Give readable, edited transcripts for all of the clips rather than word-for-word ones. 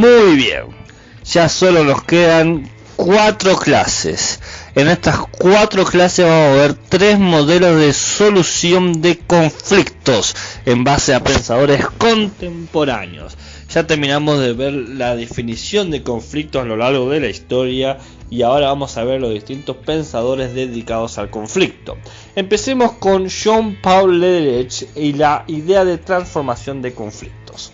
Muy bien, ya solo nos quedan 4 clases. En estas 4 clases vamos a ver 3 modelos de solución de conflictos en base a pensadores contemporáneos. Ya terminamos de ver la definición de conflictos a lo largo de la historia y ahora vamos a ver los distintos pensadores dedicados al conflicto. Empecemos con Jean-Paul Lederich y la idea de transformación de conflictos.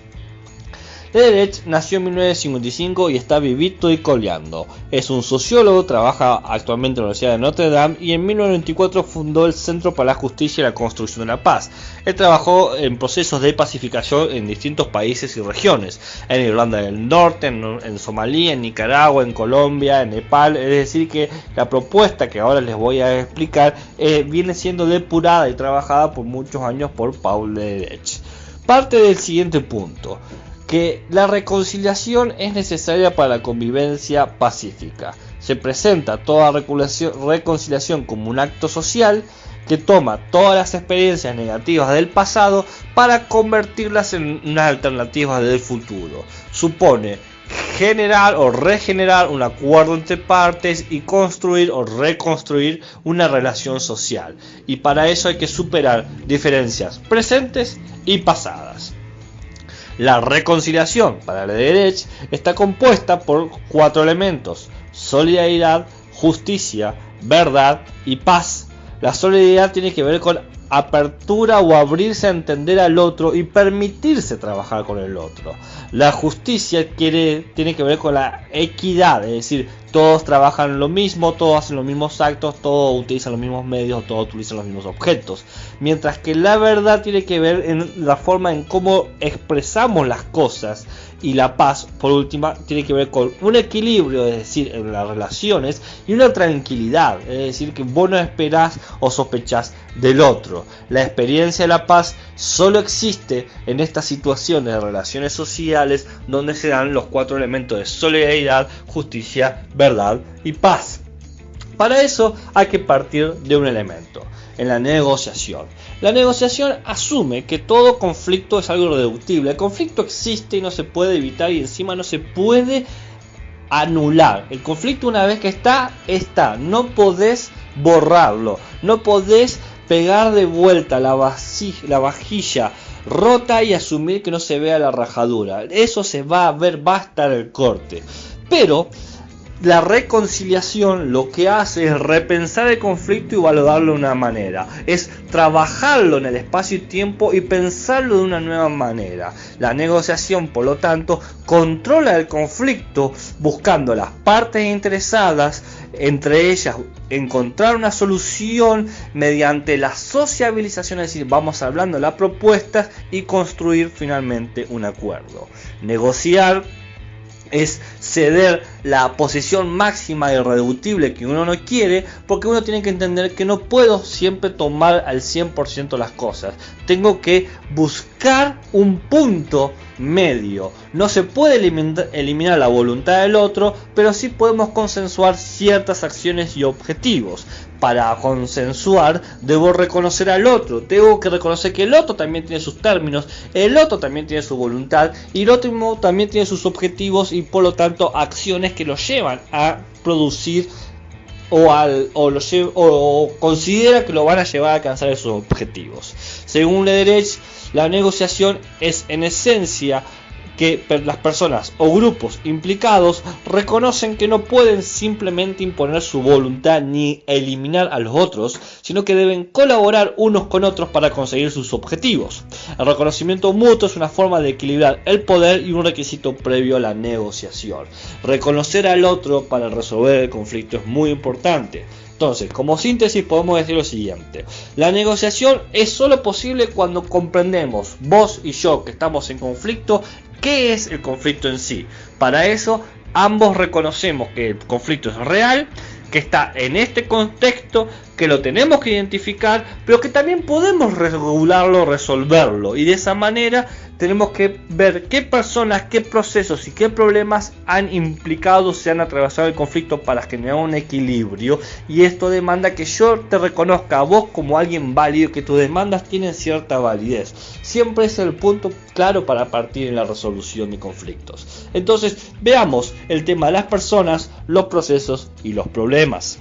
Lederich nació en 1955 y está vivito y coleando. Es un sociólogo, trabaja actualmente en la Universidad de Notre Dame y en 1994 fundó el Centro para la Justicia y la Construcción de la Paz. Él trabajó en procesos de pacificación en distintos países y regiones, en Irlanda del Norte, en Somalia, en Nicaragua, en Colombia, en Nepal. Es decir que la propuesta que ahora les voy a explicar viene siendo depurada y trabajada por muchos años por Paul Lederich. Parte del siguiente punto: que la reconciliación es necesaria para la convivencia pacífica. Se presenta toda reconciliación como un acto social que toma todas las experiencias negativas del pasado para convertirlas en unas alternativas del futuro. Supone generar o regenerar un acuerdo entre partes y construir o reconstruir una relación social. Y para eso hay que superar diferencias presentes y pasadas. La reconciliación para Lederich está compuesta por 4 elementos: solidaridad, justicia, verdad y paz. La solidaridad tiene que ver con apertura o abrirse a entender al otro y permitirse trabajar con el otro. La justicia tiene que ver con la equidad, es decir, todos trabajan lo mismo, todos hacen los mismos actos, todos utilizan los mismos medios, todos utilizan los mismos objetos. Mientras que la verdad tiene que ver en la forma en cómo expresamos las cosas. Y la paz, por última, tiene que ver con un equilibrio, es decir, en las relaciones, y una tranquilidad, es decir, que vos no esperás o sospechás del otro. La experiencia de la paz solo existe en estas situaciones de relaciones sociales donde se dan los 4 elementos de solidaridad, justicia, verdad y paz. Para eso hay que partir de un elemento: en la negociación. La negociación asume que todo conflicto es algo irreductible. El conflicto existe y no se puede evitar, y encima no se puede anular. El conflicto, una vez que está. No podés borrarlo. No podés pegar de vuelta la vajilla rota y asumir que no se vea la rajadura. Eso se va a ver, va a estar el corte. Pero la reconciliación lo que hace es repensar el conflicto y valorarlo de una manera. Es trabajarlo en el espacio y tiempo y pensarlo de una nueva manera. La negociación, por lo tanto, controla el conflicto buscando las partes interesadas, entre ellas encontrar una solución mediante la sociabilización, es decir, vamos hablando de las propuestas y construir finalmente un acuerdo. Negociar es ceder la posición máxima irreductible que uno no quiere, porque uno tiene que entender que no puedo siempre tomar al 100% las cosas. Tengo que buscar un punto medio. No se puede eliminar la voluntad del otro, pero sí podemos consensuar ciertas acciones y objetivos. Para consensuar debo reconocer al otro, tengo que reconocer que el otro también tiene sus términos, el otro también tiene su voluntad y el otro también tiene sus objetivos y por lo tanto acciones que lo llevan a producir o considera que lo van a llevar a alcanzar esos objetivos. Según Lederich, la negociación es en esencia que las personas o grupos implicados reconocen que no pueden simplemente imponer su voluntad ni eliminar a los otros, sino que deben colaborar unos con otros para conseguir sus objetivos. El reconocimiento mutuo es una forma de equilibrar el poder y un requisito previo a la negociación. Reconocer al otro para resolver el conflicto es muy importante. Entonces, como síntesis podemos decir lo siguiente: la negociación es solo posible cuando comprendemos, vos y yo que estamos en conflicto, qué es el conflicto en sí. Para eso, ambos reconocemos que el conflicto es real, que está en este contexto, que lo tenemos que identificar, pero que también podemos regularlo, resolverlo, y de esa manera tenemos que ver qué personas, qué procesos y qué problemas han implicado, se han atravesado el conflicto para generar un equilibrio, y esto demanda que yo te reconozca a vos como alguien válido, que tus demandas tienen cierta validez. Siempre es el punto claro para partir en la resolución de conflictos. Entonces veamos el tema de las personas, los procesos y los problemas.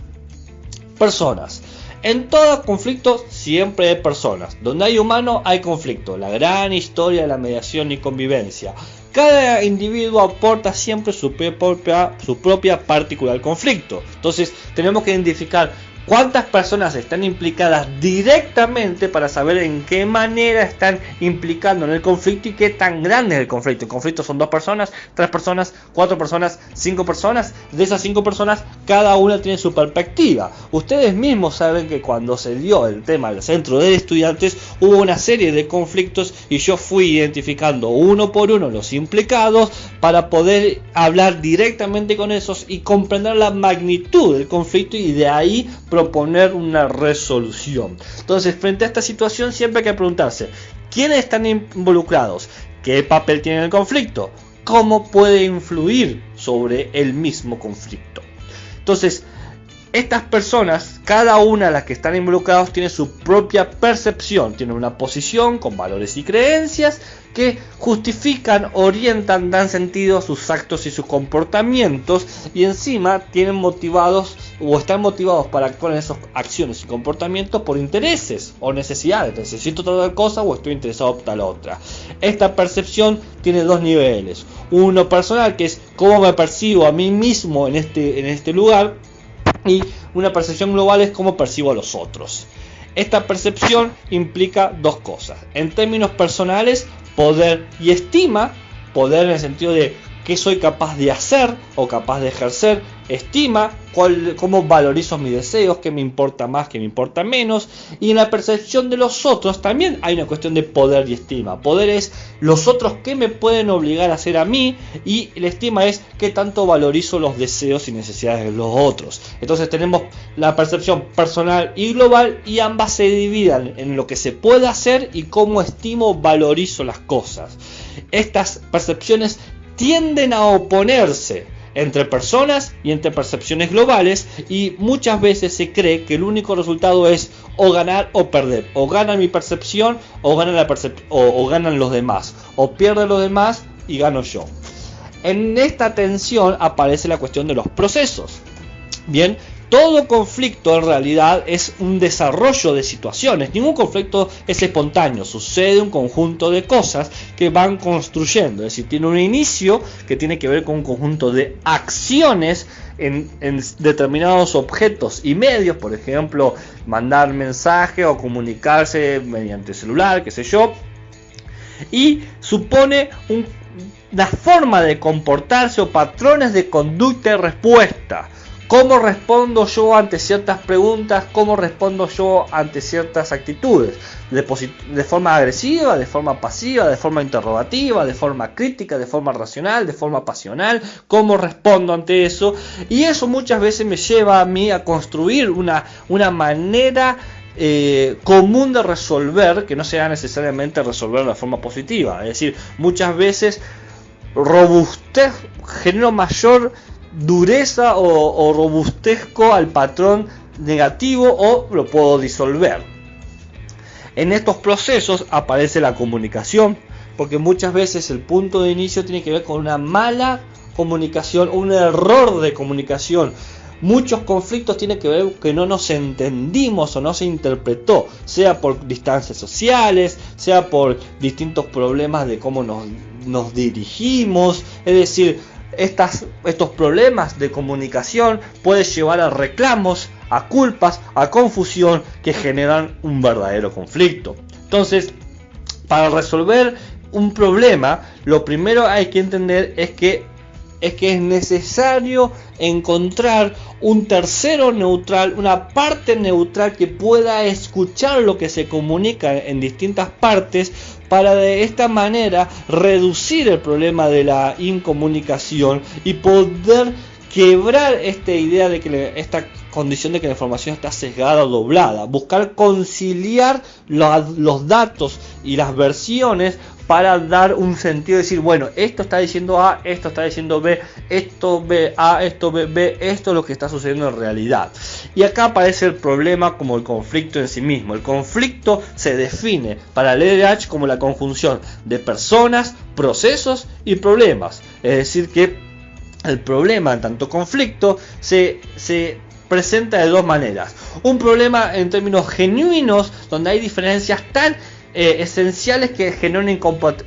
Personas. En todo conflicto siempre hay personas. Donde hay humano hay conflicto. La gran historia de la mediación y convivencia. Cada individuo aporta siempre su propia particular al conflicto. Entonces tenemos que identificar cuántas personas están implicadas directamente para saber en qué manera están implicando en el conflicto y qué tan grande es el conflicto. El conflicto son 2 personas, 3 personas, 4 personas, 5 personas. De esas 5 personas, cada una tiene su perspectiva. Ustedes mismos saben que cuando se dio el tema del centro de estudiantes, hubo una serie de conflictos y yo fui identificando uno por uno los implicados para poder hablar directamente con esos y comprender la magnitud del conflicto, y de ahí proponer una resolución. Entonces, frente a esta situación siempre hay que preguntarse: ¿quiénes están involucrados? ¿Qué papel tiene el conflicto? ¿Cómo puede influir sobre el mismo conflicto? Entonces, estas personas, cada una de las que están involucradas, tiene su propia percepción, tiene una posición con valores y creencias que justifican, orientan, dan sentido a sus actos y sus comportamientos, y encima tienen motivados o están motivados para actuar en esas acciones y comportamientos por intereses o necesidades. Necesito tal cosa o estoy interesado en tal otra. Esta percepción tiene 2 niveles: uno personal, que es cómo me percibo a mí mismo en este lugar, y una percepción global es cómo percibo a los otros. Esta percepción implica 2 cosas. En términos personales, poder y estima. Poder en el sentido de qué soy capaz de hacer o capaz de ejercer. Estima, cómo valorizo mis deseos, qué me importa más, qué me importa menos. Y en la percepción de los otros también hay una cuestión de poder y estima. Poder es los otros qué me pueden obligar a hacer a mí, y la estima es qué tanto valorizo los deseos y necesidades de los otros. Entonces tenemos la percepción personal y global, y ambas se dividen en lo que se puede hacer y cómo estimo, valorizo las cosas. Estas percepciones tienden a oponerse entre personas y entre percepciones globales, y muchas veces se cree que el único resultado es o ganar o perder, o gana mi percepción o gana o ganan los demás, o pierden los demás y gano yo. En esta tensión aparece la cuestión de los procesos. Bien, todo conflicto en realidad es un desarrollo de situaciones. Ningún conflicto es espontáneo, sucede un conjunto de cosas que van construyendo. Es decir, tiene un inicio que tiene que ver con un conjunto de acciones en determinados objetos y medios. Por ejemplo, mandar mensaje o comunicarse mediante celular, qué sé yo. Y supone una forma de comportarse o patrones de conducta y respuesta. ¿Cómo respondo yo ante ciertas preguntas? ¿Cómo respondo yo ante ciertas actitudes? De forma agresiva, de forma pasiva, de forma interrogativa, de forma crítica, de forma racional, de forma pasional. ¿Cómo respondo ante eso? Y eso muchas veces me lleva a mí a construir una manera común de resolver, que no sea necesariamente resolver de forma positiva. Es decir, muchas veces robustez genera mayor dureza o robustezco al patrón negativo, o lo puedo disolver. En estos procesos aparece la comunicación, porque muchas veces el punto de inicio tiene que ver con una mala comunicación, un error de comunicación. Muchos conflictos tienen que ver que no nos entendimos o no se interpretó, sea por distancias sociales, sea por distintos problemas de cómo nos dirigimos. Es decir, estos problemas de comunicación pueden llevar a reclamos, a culpas, a confusión, que generan un verdadero conflicto. Entonces, para resolver un problema, lo primero hay que entender es que es necesario encontrar un tercero neutral, una parte neutral que pueda escuchar lo que se comunica en distintas partes, para de esta manera reducir el problema de la incomunicación y poder quebrar esta idea de que esta condición de que la información está sesgada o doblada. Buscar conciliar los datos y las versiones para dar un sentido, decir, bueno, esto está diciendo A, esto está diciendo B, esto B A, esto B B, esto es lo que está sucediendo en realidad. Y acá aparece el problema como el conflicto en sí mismo. El conflicto se define para Lederach como la conjunción de personas, procesos y problemas. Es decir que el problema, en tanto conflicto, se presenta de dos maneras. Un problema en términos genuinos, donde hay diferencias tan esenciales que generan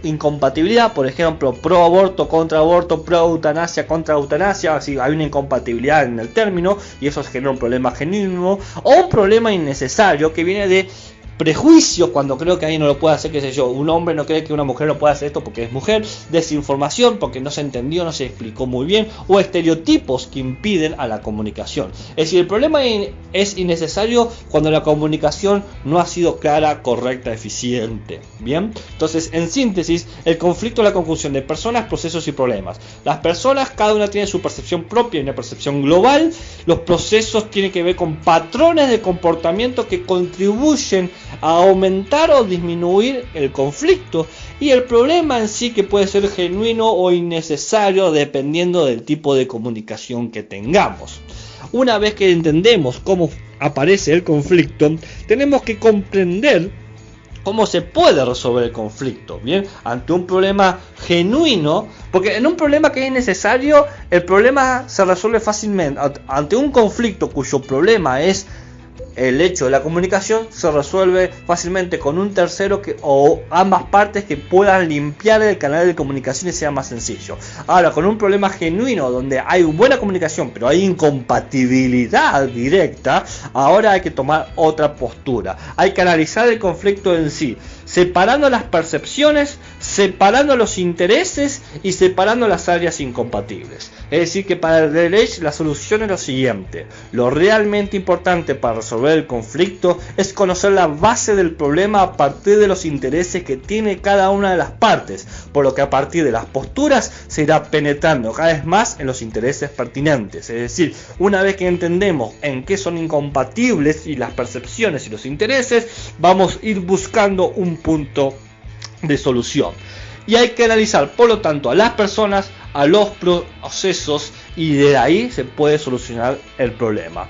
incompatibilidad, por ejemplo, pro aborto, pro eutanasia, contra eutanasia, así hay una incompatibilidad en el término y eso genera un problema genuino, o un problema innecesario que viene de prejuicios, cuando creo que alguien no lo puede hacer, qué sé yo, un hombre no cree que una mujer no puede hacer esto porque es mujer, desinformación porque no se entendió, no se explicó muy bien, o estereotipos que impiden a la comunicación. Es decir, el problema es innecesario cuando la comunicación no ha sido clara, correcta, eficiente. Bien, entonces en síntesis, el conflicto es la conjunción de personas, procesos y problemas. Las personas, cada una tiene su percepción propia y una percepción global. Los procesos tienen que ver con patrones de comportamiento que contribuyen a aumentar o disminuir el conflicto, y el problema en sí, que puede ser genuino o innecesario dependiendo del tipo de comunicación que tengamos. Una vez que entendemos cómo aparece el conflicto, tenemos que comprender cómo se puede resolver el conflicto, bien, ante un problema genuino, porque en un problema que es necesario, el problema se resuelve fácilmente. Ante un conflicto cuyo problema es el hecho de la comunicación, se resuelve fácilmente con un tercero o ambas partes que puedan limpiar el canal de comunicación y sea más sencillo. Ahora, con un problema genuino donde hay buena comunicación pero hay incompatibilidad directa, ahora hay que tomar otra postura. Hay que analizar el conflicto en sí, separando las percepciones, separando los intereses y separando las áreas incompatibles. Es decir que para el Deleuze la solución es lo siguiente: lo realmente importante para resolver el conflicto es conocer la base del problema a partir de los intereses que tiene cada una de las partes, por lo que a partir de las posturas se irá penetrando cada vez más en los intereses pertinentes. Es decir, una vez que entendemos en qué son incompatibles y las percepciones y los intereses, vamos a ir buscando un punto de solución. Y hay que analizar, por lo tanto, a las personas, a los procesos, y de ahí se puede solucionar el problema.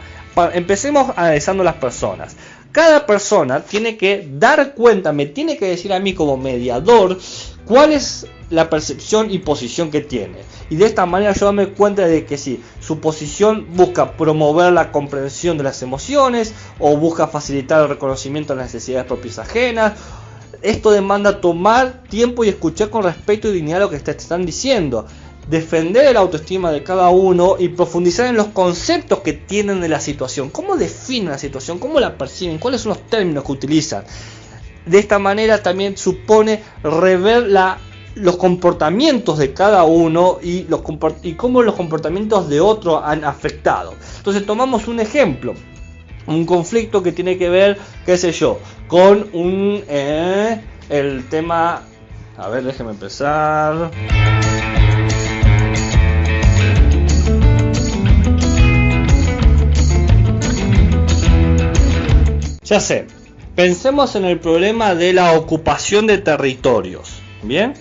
Empecemos analizando las personas. Cada persona tiene que dar cuenta, me tiene que decir a mí como mediador cuál es la percepción y posición que tiene. Y de esta manera yo me doy cuenta de que si su posición busca promover la comprensión de las emociones o busca facilitar el reconocimiento de las necesidades propias ajenas, esto demanda tomar tiempo y escuchar con respeto y dignidad lo que te están diciendo. Defender la autoestima de cada uno y profundizar en los conceptos que tienen de la situación. ¿Cómo definen la situación? ¿Cómo la perciben? ¿Cuáles son los términos que utilizan? De esta manera también supone rever los comportamientos de cada uno y cómo los comportamientos de otro han afectado. Entonces tomamos un ejemplo. Un conflicto que tiene que ver, qué sé yo, con el tema... A ver, déjeme empezar... Ya sé, pensemos en el problema de la ocupación de territorios, ¿bien?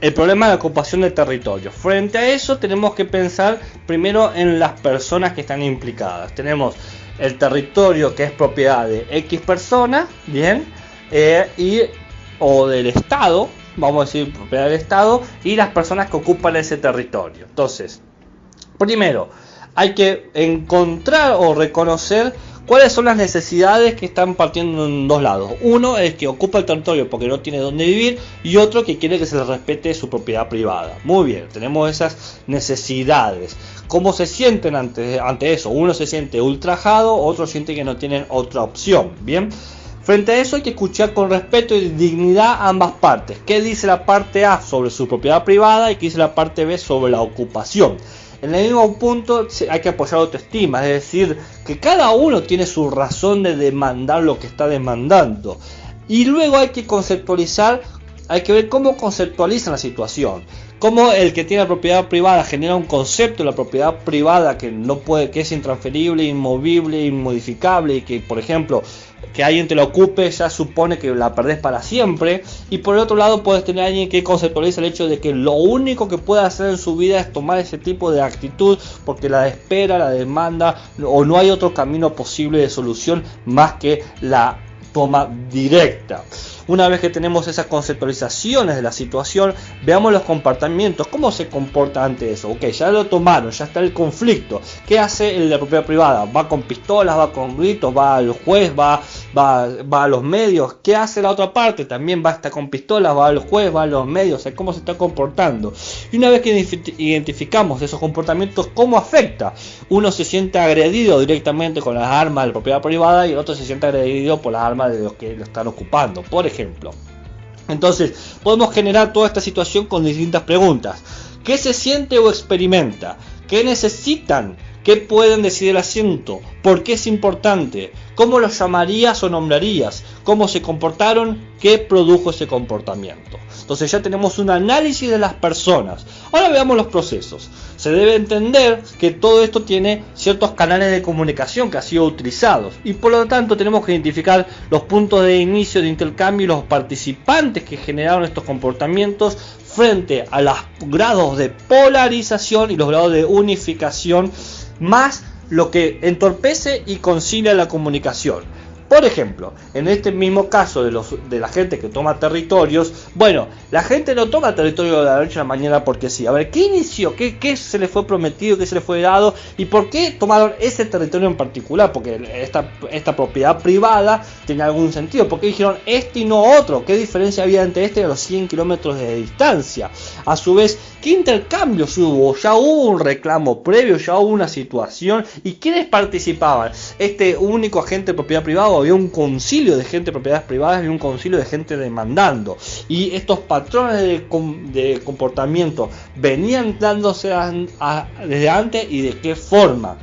El problema de la ocupación de territorios. Frente a eso tenemos que pensar primero en las personas que están implicadas. Tenemos el territorio que es propiedad de X persona, ¿bien? O del Estado, vamos a decir propiedad del Estado, y las personas que ocupan ese territorio. Entonces, primero, hay que encontrar o reconocer cuáles son las necesidades que están partiendo en dos lados. Uno es que ocupa el territorio porque no tiene dónde vivir, y otro que quiere que se le respete su propiedad privada. Muy bien, tenemos esas necesidades. ¿Cómo se sienten ante eso? Uno se siente ultrajado, otro siente que no tienen otra opción. Bien, frente a eso hay que escuchar con respeto y dignidad a ambas partes. ¿Qué dice la parte A sobre su propiedad privada y qué dice la parte B sobre la ocupación? En el mismo punto hay que apoyar la autoestima, es decir, que cada uno tiene su razón de demandar lo que está demandando. Y luego hay que conceptualizar, hay que ver cómo conceptualizan la situación. Como el que tiene la propiedad privada genera un concepto de la propiedad privada que no puede, que es intransferible, inmovible, inmodificable, y que, por ejemplo, que alguien te la ocupe ya supone que la perdés para siempre. Y por el otro lado puedes tener a alguien que conceptualiza el hecho de que lo único que puede hacer en su vida es tomar ese tipo de actitud porque la espera, la demanda, o no hay otro camino posible de solución más que la toma directa. Una vez que tenemos esas conceptualizaciones de la situación, veamos los comportamientos, cómo se comporta ante eso. Ok, ya lo tomaron, ya está el conflicto. ¿Qué hace el de la propiedad privada? Va con pistolas, va con gritos, va al juez, va a los medios. ¿Qué hace la otra parte? También va a estar con pistolas, va al juez, va a los medios. O sea, cómo se está comportando. Y una vez que identificamos esos comportamientos, ¿cómo afecta? Uno se siente agredido directamente con las armas de la propiedad privada y el otro se siente agredido por las armas de los que lo están ocupando, por ejemplo. Entonces podemos generar toda esta situación con distintas preguntas. ¿Qué se siente o experimenta? ¿Qué necesitan? ¿Qué pueden decir del asunto? ¿Por qué es importante? ¿Cómo los llamarías o nombrarías? ¿Cómo se comportaron? ¿Qué produjo ese comportamiento? Entonces ya tenemos un análisis de las personas. Ahora veamos los procesos. Se debe entender que todo esto tiene ciertos canales de comunicación que han sido utilizados. Y por lo tanto tenemos que identificar los puntos de inicio de intercambio y los participantes que generaron estos comportamientos frente a los grados de polarización y los grados de unificación, más lo que entorpece y concilia la comunicación. Por ejemplo, en este mismo caso de la gente que toma territorios, bueno, la gente no toma territorio de la noche a la mañana porque sí. A ver, ¿qué inició? ¿Qué se le fue prometido? ¿Qué se le fue dado? ¿Y por qué tomaron ese territorio en particular? Porque esta propiedad privada tiene algún sentido. ¿Por qué dijeron este y no otro? ¿Qué diferencia había entre este y los 100 kilómetros de distancia? A su vez, ¿qué intercambios hubo? Ya hubo un reclamo previo, ya hubo una situación. ¿Y quiénes participaban? ¿Este único agente de propiedad privada? Había un concilio de gente de propiedades privadas y un concilio de gente demandando, y estos patrones de comportamiento venían dándose desde antes y de qué forma.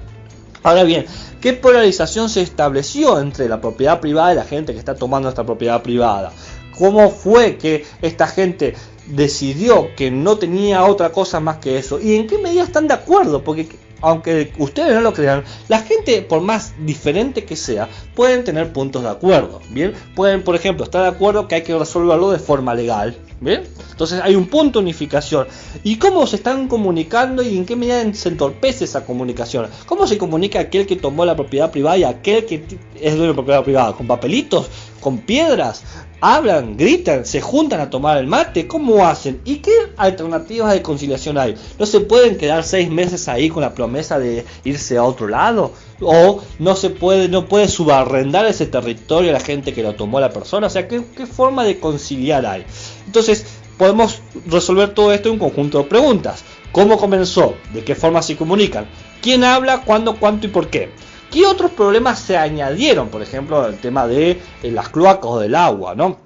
Ahora bien, ¿qué polarización se estableció entre la propiedad privada y la gente que está tomando esta propiedad privada? ¿Cómo fue que esta gente decidió que no tenía otra cosa más que eso? ¿Y en qué medida están de acuerdo? Porque aunque ustedes no lo crean, la gente, por más diferente que sea, pueden tener puntos de acuerdo, ¿bien? Pueden, por ejemplo, estar de acuerdo que hay que resolverlo de forma legal, ¿bien? Entonces hay un punto de unificación. ¿Y cómo se están comunicando y en qué medida se entorpece esa comunicación? ¿Cómo se comunica aquel que tomó la propiedad privada y aquel que es dueño de propiedad privada? ¿Con papelitos? ¿Con piedras? ¿Hablan? ¿Gritan? ¿Se juntan a tomar el mate? ¿Cómo hacen? ¿Y qué alternativas de conciliación hay? ¿No se pueden quedar 6 meses ahí con la promesa de irse a otro lado? ¿O no puede subarrendar ese territorio a la gente que lo tomó la persona? O sea, ¿qué forma de conciliar hay? Entonces, podemos resolver todo esto en un conjunto de preguntas. ¿Cómo comenzó? ¿De qué forma se comunican? ¿Quién habla? ¿Cuándo? ¿Cuánto? ¿Y por qué? ¿Qué otros problemas se añadieron? Por ejemplo, el tema de las cloacas o del agua, ¿no?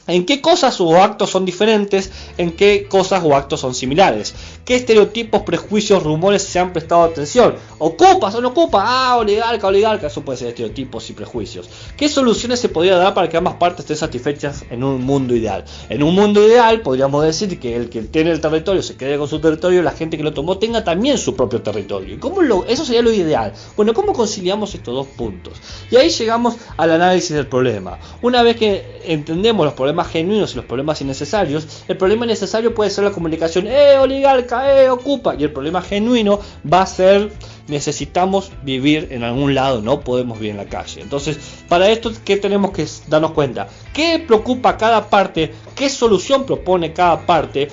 ¿En qué cosas o actos son diferentes? ¿En qué cosas o actos son similares? ¿Qué estereotipos, prejuicios, rumores se han prestado atención? ¿Ocupas o no ocupas? Ah, oligarca, eso puede ser estereotipos y prejuicios. ¿Qué soluciones se podría dar para que ambas partes estén satisfechas en un mundo ideal? En un mundo ideal podríamos decir que el que tiene el territorio se quede con su territorio, la gente que lo tomó tenga también su propio territorio. Eso sería lo ideal. Bueno, ¿cómo conciliamos estos dos puntos? Y ahí llegamos al análisis del problema. Una vez que entendemos los problemas genuinos y los problemas innecesarios, el problema necesario puede ser la comunicación, oligarca, ocupa, y el problema genuino va a ser, necesitamos vivir en algún lado, no podemos vivir en la calle. Entonces, para esto, ¿qué tenemos que darnos cuenta? ¿Qué preocupa cada parte? ¿Qué solución propone cada parte?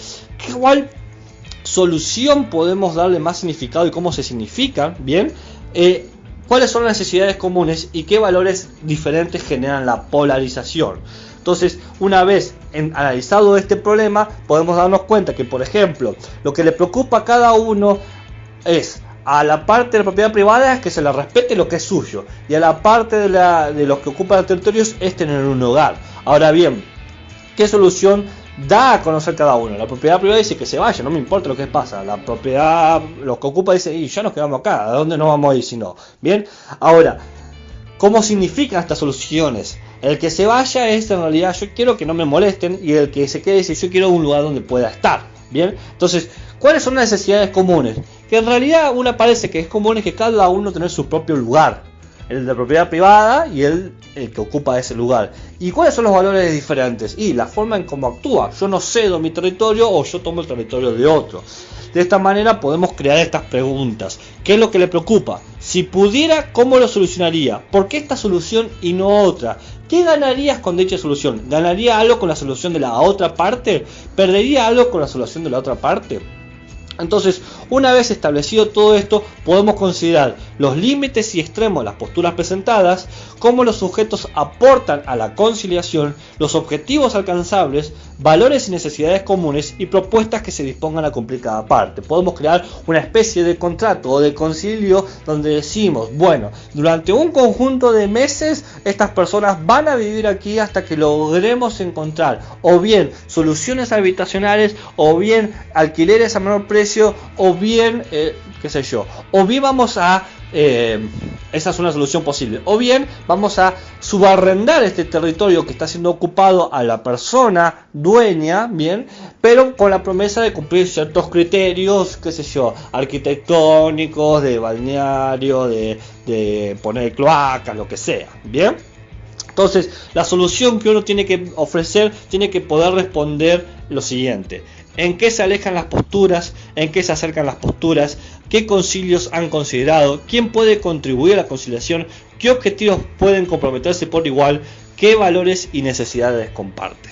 ¿Cuál solución podemos darle más significado y cómo se significan? Bien, ¿cuáles son las necesidades comunes y qué valores diferentes generan la polarización? Entonces, una vez analizado este problema, podemos darnos cuenta que, por ejemplo, lo que le preocupa a cada uno es a la parte de la propiedad privada es que se le respete lo que es suyo, y a la parte de los que ocupan los territorios es tener un hogar. Ahora bien, ¿qué solución da a conocer cada uno? La propiedad privada dice que se vaya, no me importa lo que pasa. La propiedad, los que ocupa dicen, y ya nos quedamos acá, ¿a dónde nos vamos a ir si no? Bien, ahora, ¿cómo significan estas soluciones? El que se vaya es en realidad yo quiero que no me molesten, y el que se quede dice yo quiero un lugar donde pueda estar. Bien, entonces, ¿cuáles son las necesidades comunes? Que en realidad una parece que es común es que cada uno tiene su propio lugar, el de propiedad privada y el que ocupa ese lugar. ¿Y cuáles son los valores diferentes? Y la forma en cómo actúa. Yo no cedo mi territorio o yo tomo el territorio de otro. De esta manera podemos crear estas preguntas. ¿Qué es lo que le preocupa? Si pudiera, ¿cómo lo solucionaría? ¿Por qué esta solución y no otra? ¿Qué ganarías con dicha solución? ¿Ganaría algo con la solución de la otra parte? ¿Perdería algo con la solución de la otra parte? Entonces, una vez establecido todo esto, podemos considerar los límites y extremos de las posturas presentadas, cómo los sujetos aportan a la conciliación, los objetivos alcanzables, valores y necesidades comunes y propuestas que se dispongan a cumplir cada parte. Podemos crear una especie de contrato o de concilio donde decimos, bueno, durante un conjunto de meses estas personas van a vivir aquí hasta que logremos encontrar o bien soluciones habitacionales o bien alquileres a menor precio o bien, qué sé yo, o bien vamos a, esa es una solución posible, o bien vamos a subarrendar este territorio que está siendo ocupado a la persona dueña, bien, pero con la promesa de cumplir ciertos criterios, qué sé yo, arquitectónicos, de balneario, de poner cloacas, lo que sea, bien. Entonces, la solución que uno tiene que ofrecer tiene que poder responder lo siguiente: ¿en qué se alejan las posturas? ¿En qué se acercan las posturas? ¿Qué concilios han considerado? ¿Quién puede contribuir a la conciliación? ¿Qué objetivos pueden comprometerse por igual? ¿Qué valores y necesidades comparte?